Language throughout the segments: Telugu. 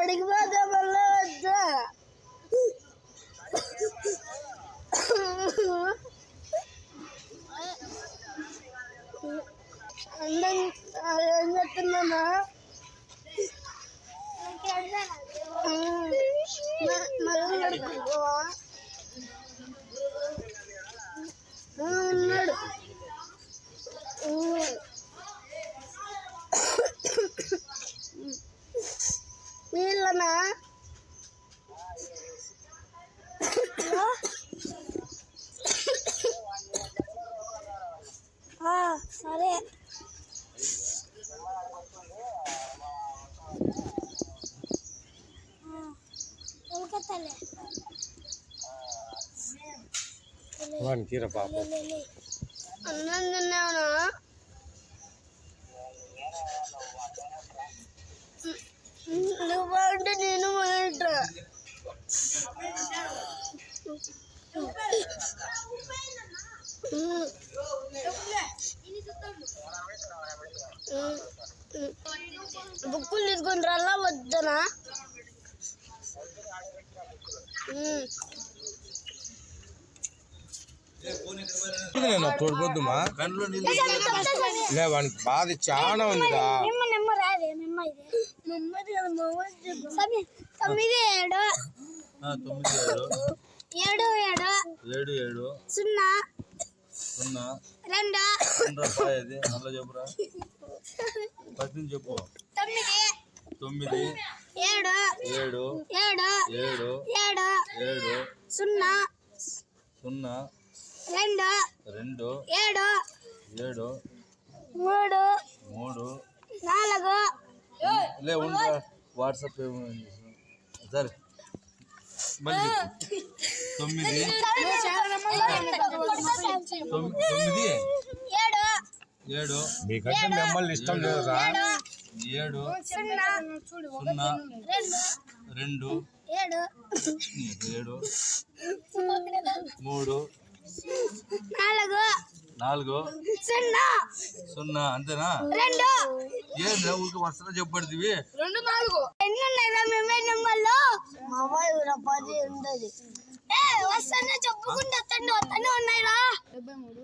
అడిగిపోతే మళ్ళీ వచ్చా ఏం చెప్తున్నామా ఉన్నాడు వీళ్ళనా సరే వానికి పాప అన్నం తిన్నావునా నువ్వు అంటే నేను మొదట బుక్కులు తీసుకొని రల్లా వద్దనా తోడిపోద్దుమా లే వానికి బాధ చాలా ఉందిరా. 9 వాట్సాప్ సరే మళ్ళీ 9 7 మీకంటే మిమ్మల్ని ఇష్టం లేదురా 7 0 2 7 3 4 0 అంతేనా ఏంద్రా ఊరికి వరుసగా చెప్పబడుతుంది 2 4 ఎన్ని ఉన్నాయిరా మేమే నెంబర్లో మామయ్య 10 ఉండదు వస్తానే చెప్పుకుంటే వస్తానే ఉన్నాయిరా 73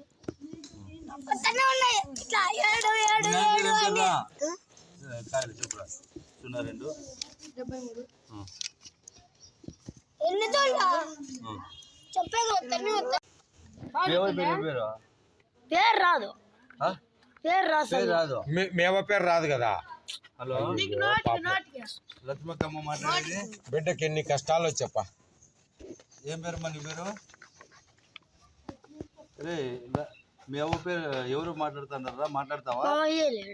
వస్తానే ఉన్నాయి ఇట్లా 7 7 కాదు చెప్పురా 0 2 73 ఎన్ని తోళ్ళ చెప్పేది వస్తానే పేరు రాదు మేమ పేరు రాదు కదా. హలో లక్ష్మక్కమ్మ మాట్లాడేది. బిడ్డకి ఎన్ని కష్టాలు చెప్ప. ఏం పేరు నీ పేరు? రే మీ అవ్వ పేరు ఎవరు మాట్లాడుతున్నారా? మాట్లాడతావా?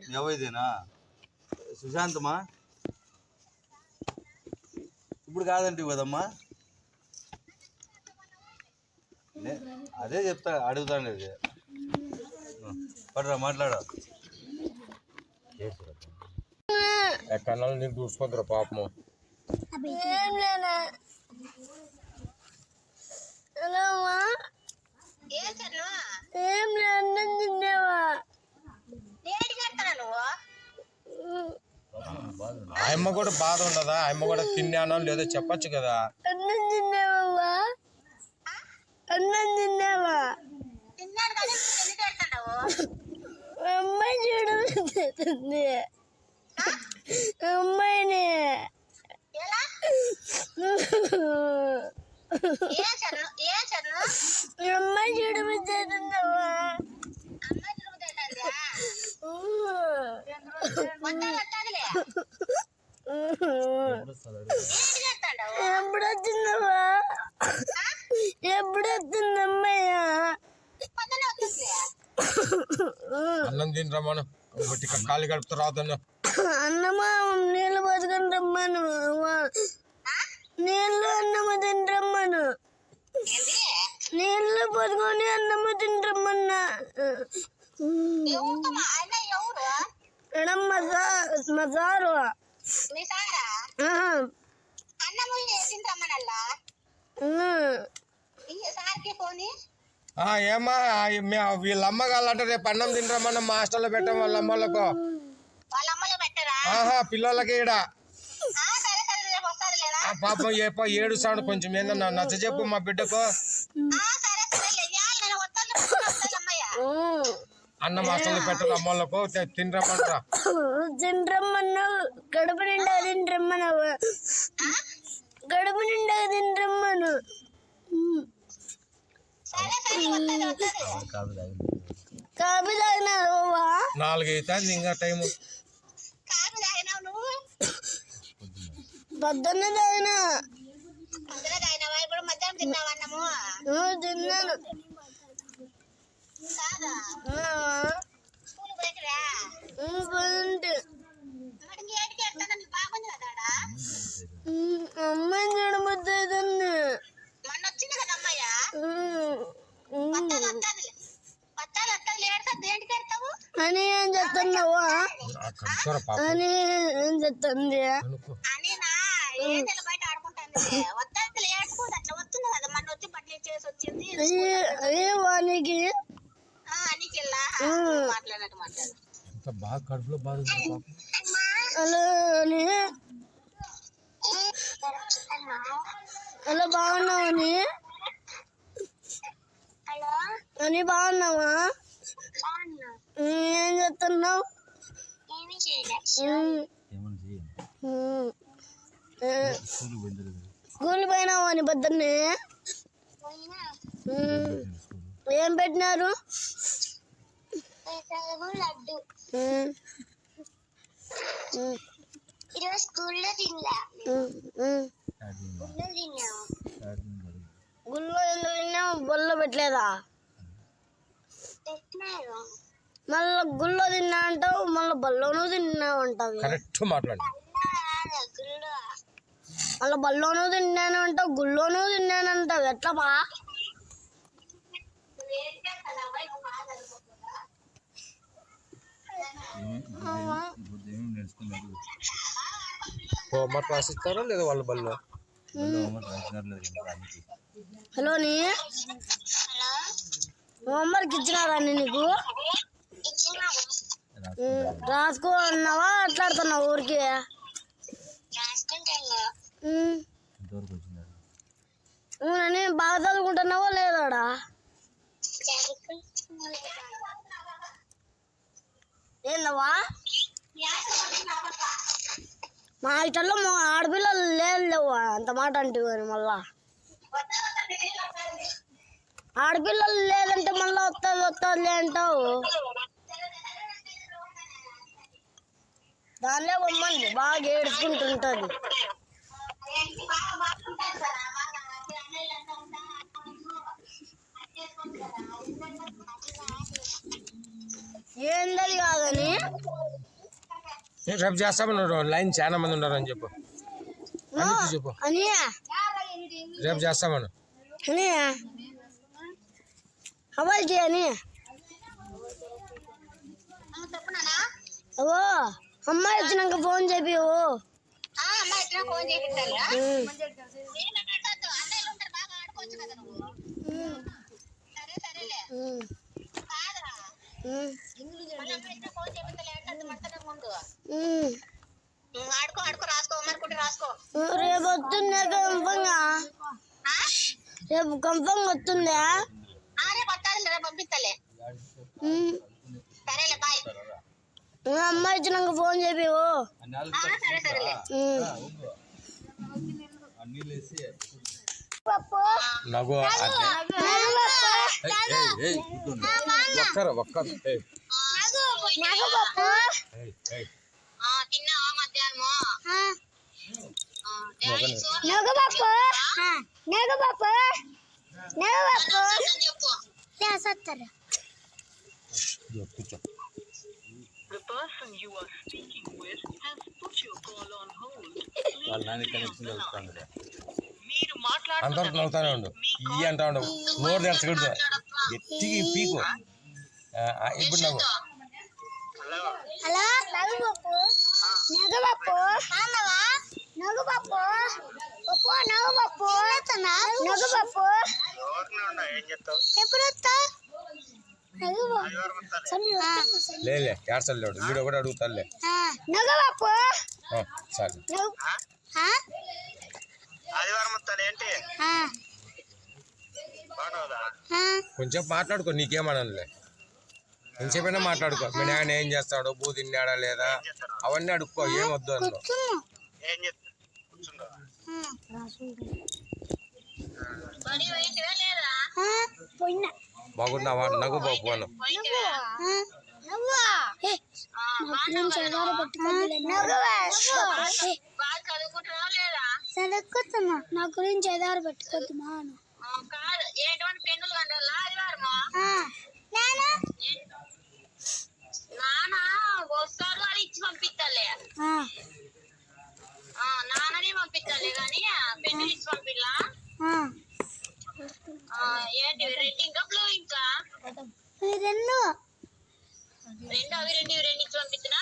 మీ అవ్వదేనా? సుశాంతమా? ఇప్పుడు కాదంటే కదమ్మా. అదే చెప్తా అడుగుతాను. అది పడరా మాట్లాడా. కన్నాలు నీకు చూసుకోద్దురా పాపము. ఏం లేనా ఏం లే అన్నం తిన్నావా? ఆయమ్మ కూడా బాధ ఉండదా? ఆయమ్మ కూడా తిన్నానో లేదో చెప్పచ్చు కదా. అన్నం తిన్నావా? అన్నం తిన్నావా? అమ్మాయి చూడబోతుంది. అమ్మాయిని అమ్మాయి చూడబోతుందమ్మా. ఎప్పుడొచ్చిందమ్మా? ఎప్పుడొచ్చిందమ్మయ్యా? అన్నం తినరా మనం ఖాళీ గడుపుతా రాదన్న. అన్నమా నీళ్ళు పోసుకొని రమ్మను. నీళ్ళు అన్నము తినరమ్మను. నీళ్ళు పోసుకొని అన్నము తినరమ్మన్నా. మా సారు ఏమా వీళ్ళ అమ్మగాళ్ళంటే రేపు అన్నం తినరమ్మన్న మా హాస్టల్లో పెట్టాం వాళ్ళ అమ్మలకు. పిల్లలకి ఈడ ఆ పాపం ఏడుస్తాడు కొంచెం ఏందన్నా నచ్చ చెప్పు మా బిడ్డకు. అన్నం హాస్టల్లో పెట్టరు అమ్మోళ్ళకు తినరమ్మంటారా? తినరమ్మన్నావు, గడుపు నిండా తినరమ్మన్నావు, గడుపు నిండా తినరమ్మను. కాఫీ తాగినావా? 4 అవుతుంది ఇంకా టైము. పొద్దున్నే తాగినా. తిన్నాను. అమ్మాయి చూడబోతుంది అని ఏం చెప్తున్నావా? అని ఏం చెప్తుంది? అయ్యే వానికి బాగా కడుపులో బాధ అలా అని అలా బాగున్నావని అని బాగున్నావా? ఏం చెప్తున్నావు? స్కూల్ పోయినావా అని పొద్దున్నే? ఏం పెట్టినారు? ఈరోజు స్కూల్లో తినలే, గుళ్ళో ఎందుకు తిన్నావు? బొల్లో పెట్టలేదా? పెట్టినారు. మళ్ళా గుళ్ళో తిన్నా అంటావు, మళ్ళీ బల్లోనూ తిన్నావు అంటావు. కరెక్ట్ మాట్లాడు. గుళ్ళో మళ్ళీ బల్లోనూ తిన్నాను అంటావు, గుళ్ళోనూ తిన్నాను అంటావు. ఎట్లా బా? హోంవర్క్ రాసిస్తారా లేదా వాళ్ళ బల్లో? హలో నీ హోంవర్క్ ఇచ్చినారా నీకు? రాసుకో అన్నావా అట్లాడుతున్నావు ఊరికి? అవునని బాగా చదువుకుంటున్నావా లేదాడా? ఏందవా? మా ఇటల్లో మా ఆడపిల్లలు లేవు అంత మాట అంటే మళ్ళా ఆడపిల్లలు లేదంటే మళ్ళీ వస్తుంది అంటావు. దానిలో బొమ్మంది బాగా ఏడుచుకుంటుంటది. ఏందది కాదని రేపు చేస్తామన్నారు. లైన్ చాలా మంది ఉన్నారు అని చెప్పు. చెప్పు అని రేపు చేస్తామను అని అవ్వాలి అని. ఓ అమ్మాయి వచ్చినాక ఫోన్ చెప్పి. రేపు వస్తుందా కంఫంగా? రేపు కంఫంగా వస్తుందా? అమ్మాయి వచ్చినాక ఫోన్ చెప్పి. అందరికి నవ్వుతానే ఉండు. ఇవి అంటా ఉండు. నోరు తెరచకూడదు. ఎత్తికి పీకు. ఇప్పుడు నవ్వు. హలో నగపప్పు, నగపప్పు, నగపప్పు, పప్పు నగపప్పు, నగపప్పు ఎప్పుడు వస్తావు? లేలే ఏడ్చలేడు. వీడియో కూడా అడుగుతాలే. నగపప్పు సరే ఆ. ఆ. కొంచెం మాట్లాడుకో, నీకేమనలే. కొంచెంసేపైనా మాట్లాడుకో. మీ నాయన ఏం చేస్తాడు, బూ తిన్నాడా లేదా, అవన్నీ అడుక్కో. ఏం వద్దు అందులో. కూర్చున్నా. పోయినా. బాగున్నావా? నగు బాబు అను. చదువుకుంటున్నా. నా గురించి ఎదారు పెట్టుకోద్దుమా. వస్తారు అని ఇచ్చి పంపిస్తాలే, నాన్నని పంపిస్తాలే కానీ పెన్నులు ఇచ్చి పంపిల్లా. ఏంటి రెండు ఇంకా బ్లూ ఇంకా రెండు అవి రెండు ఇచ్చి పంపించినా.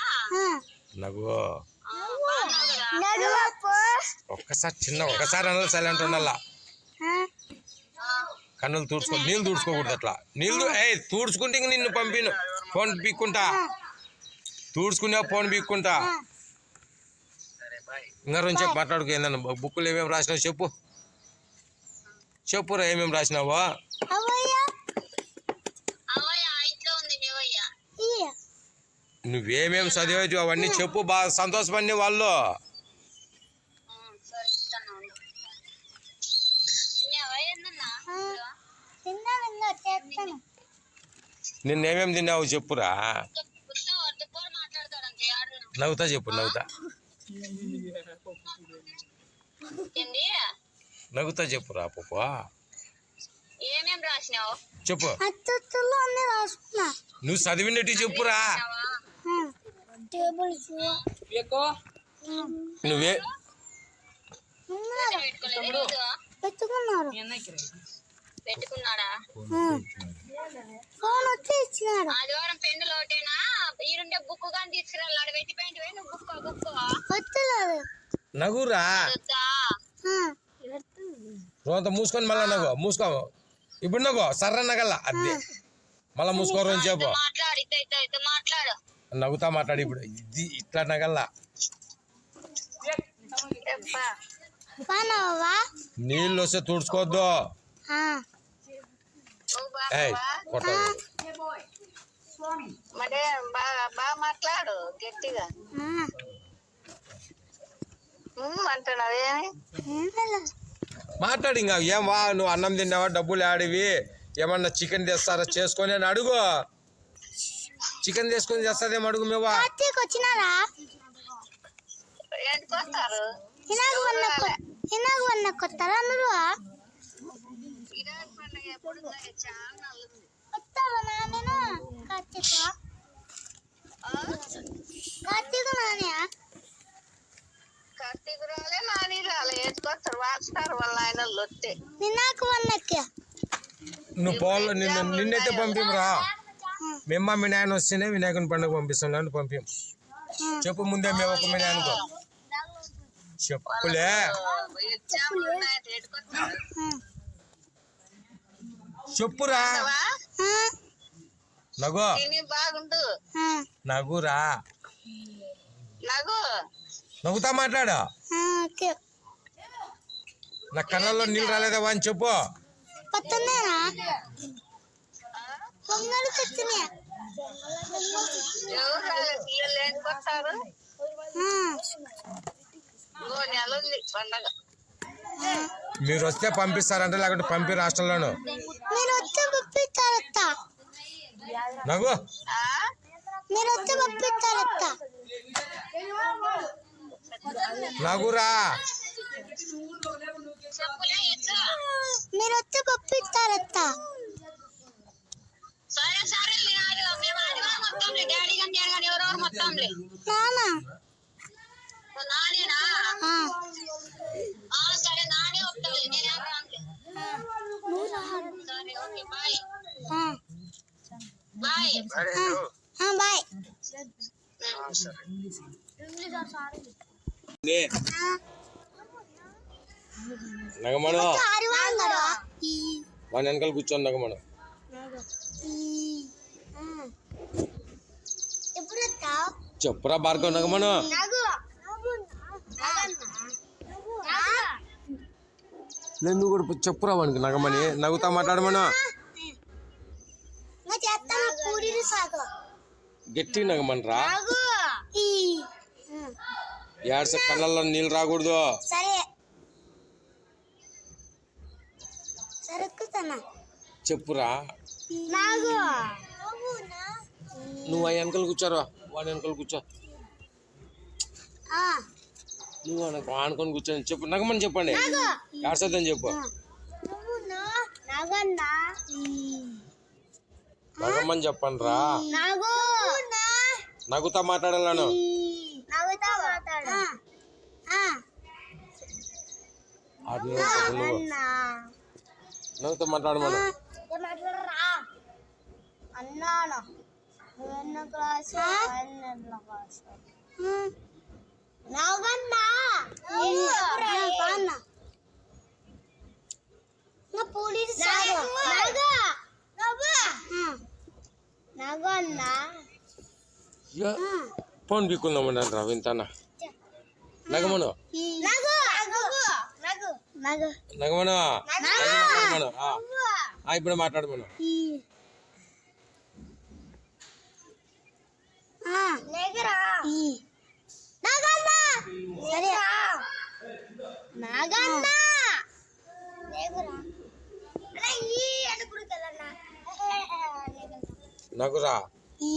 నగు కదా ఒక్కసారి అనాలి, సైలెంట్ ఉండాలా. కన్నులు తుడుచుకో, నీళ్ళు తుడుచుకోకూడదు అట్లా. నీళ్ళు తుడుచుకుంటే ఇంక నిన్ను పంపిను. Phone పీక్కుంటా, తుడుచుకునే phone పీక్కుంటా. ఇంకా రెండు చెప్పు, మాట్లాడుకో. ఏందన్నా బుక్కులు ఏమేమి రాసినావు చెప్పు. చెప్పురా ఏమేమి రాసినావో. ఇంట్లో ఉంది నీవయ్యా. నువ్వేమేమి చదివేవి అవన్నీ చెప్పు. బాగా సంతోషపడి వాళ్ళు. సరే ఇస్తాను. తిన్నావా ఏందన్నా? నిన్నేమేమి తిన్నావు చెప్పురా. మాట్లాడతాడంటే నవ్వుతా చెప్పు, నవ్వుతా. ఏంది నవ్వుతా చెప్పురా పాప. ఏమేం రాసినావు చెప్పు. అన్నీ రాసుకున్నా. నువ్వు చదివినట్టు చెప్పురా. టేబుల్స్ నువ్వే పెట్టుకున్నారు. పెట్టుకున్నాడా? ఫోన్ వచ్చి ఇచ్చినాడు. ఆదివారం పెన్నులు ఒకటేనా? ఈరుండే బుక్ కానీ తీసుకురాలి. ఆడ పెట్టిపోయింటివే నువ్వు. బుక్ వస్తలేదు. నగురా. రోజంతా మూసుకొని మళ్ళా నవ్వు. మూసుకో ఇప్పుడు నవ్వు. సర్ర నగల్లా అదే మళ్ళా మూసుకోరు అని చెప్పు. మాట్లాడు, మాట్లాడు. నవ్వుతా మాట్లాడి. ఇప్పుడు ఇది ఇట్లా నగల్లా. నీళ్ళు వస్తే తుడుచుకోవద్దు. కొట్టాలి. మరి బాగా మాట్లాడు గట్టిగా. అంటున్నావేమి? మాట్లాడి. ఇంకా ఏం వా, నువ్వు అన్నం తిన్నావా, డబ్బులు ఆడివి, ఏమన్నా చికెన్ తెస్తారా చేసుకొని అని అడుగు. చికెన్ తీసుకొని చేస్తాదేమో అడుగు. మేవా వచ్చినారా? వస్తారు. కొత్తారా అందరూ? వస్తారా నాన్న? కార్తీక నాన్న కార్తీక రాలే, నాని రాలే. ఎత్తుకొస్తారు, వాస్తారు వాళ్ళ ఆయన వస్తే. నిన్నాకు వన్నక్కి నువ్వు పోలు. నిన్నైతే పంపిరా. మేమ్మ మీ నాయన వస్తేనే వినాయకుని పండుగ పంపిస్తాం. నన్ను పంపిం. చెప్పు ముందే మేము ఒక మీ నాయనకు చెప్పులే. చెప్పురా నగో. బాగుండు నగురా. నగు నవ్వుతా మాట్లాడు. నా కళ్ళల్లో నీళ్ళు రాలేదా అని చెప్పు. ఎవరు రాలేదు. పిల్లలు ఏంటికొస్తారు? నెల ఉంది పండగ. మీరు వస్తే పంపిస్తారంటే, లేకుంటే పంపి హాస్టల్లోను. నవ్వు. నగురా. మీరు వచ్చి పంపిస్తారత్త. సరే సరే. మేము ఆదివారం మొత్తంలే. డాడీ కానీ నేను కానీ ఎవరెవరు మొత్తంలే. నానేనా? సరే నానే వస్తాలే. నేను ఎవరు? సరే ఓకే బాయ్. Bye bye. నగమను వాడి వెనకాల కూర్చొని నగమను. చెప్పురా భార్గవ్. నగమను లేదు నువ్వు కూడా చెప్పురా వానికి నగమని నవ్వుతా మాట్లాడమను నా చేస్తాను పూరీలు సాగు గట్టి నగమనరా ఈ ఏడ్స కళ్ళల్లో నీళ్ళు రాకూడదు సరే సరుకుతానా చెప్పురా నాగు నువ్వు ఆ వెనకలు కూర్చోరా వాడి వెనకలు కూర్చో నువ్వు ఆనుకొని కూర్చొని చెప్పు నగమని చెప్పండి ఏడ్సద్దని చెప్పు నాగన్నా నగమని చెప్పండి రా నాగు నగుతా మాట్లాడాలను నవ్వుతా మాట్లాడు నువ్వు నవ్వుతా మాట్లాడమను మాట్లాడరా అన్నాను నువ్వెన్న క్లాసు నాగన్నా నా పోలీసు నాగన్నా ఫోన్ పీక్కుందామని రా వింటానా నగమను నగమను మాట్లాడమను ఇప్పుడు మాట్లాడమను సరే నాగన్నా నగురా ఈ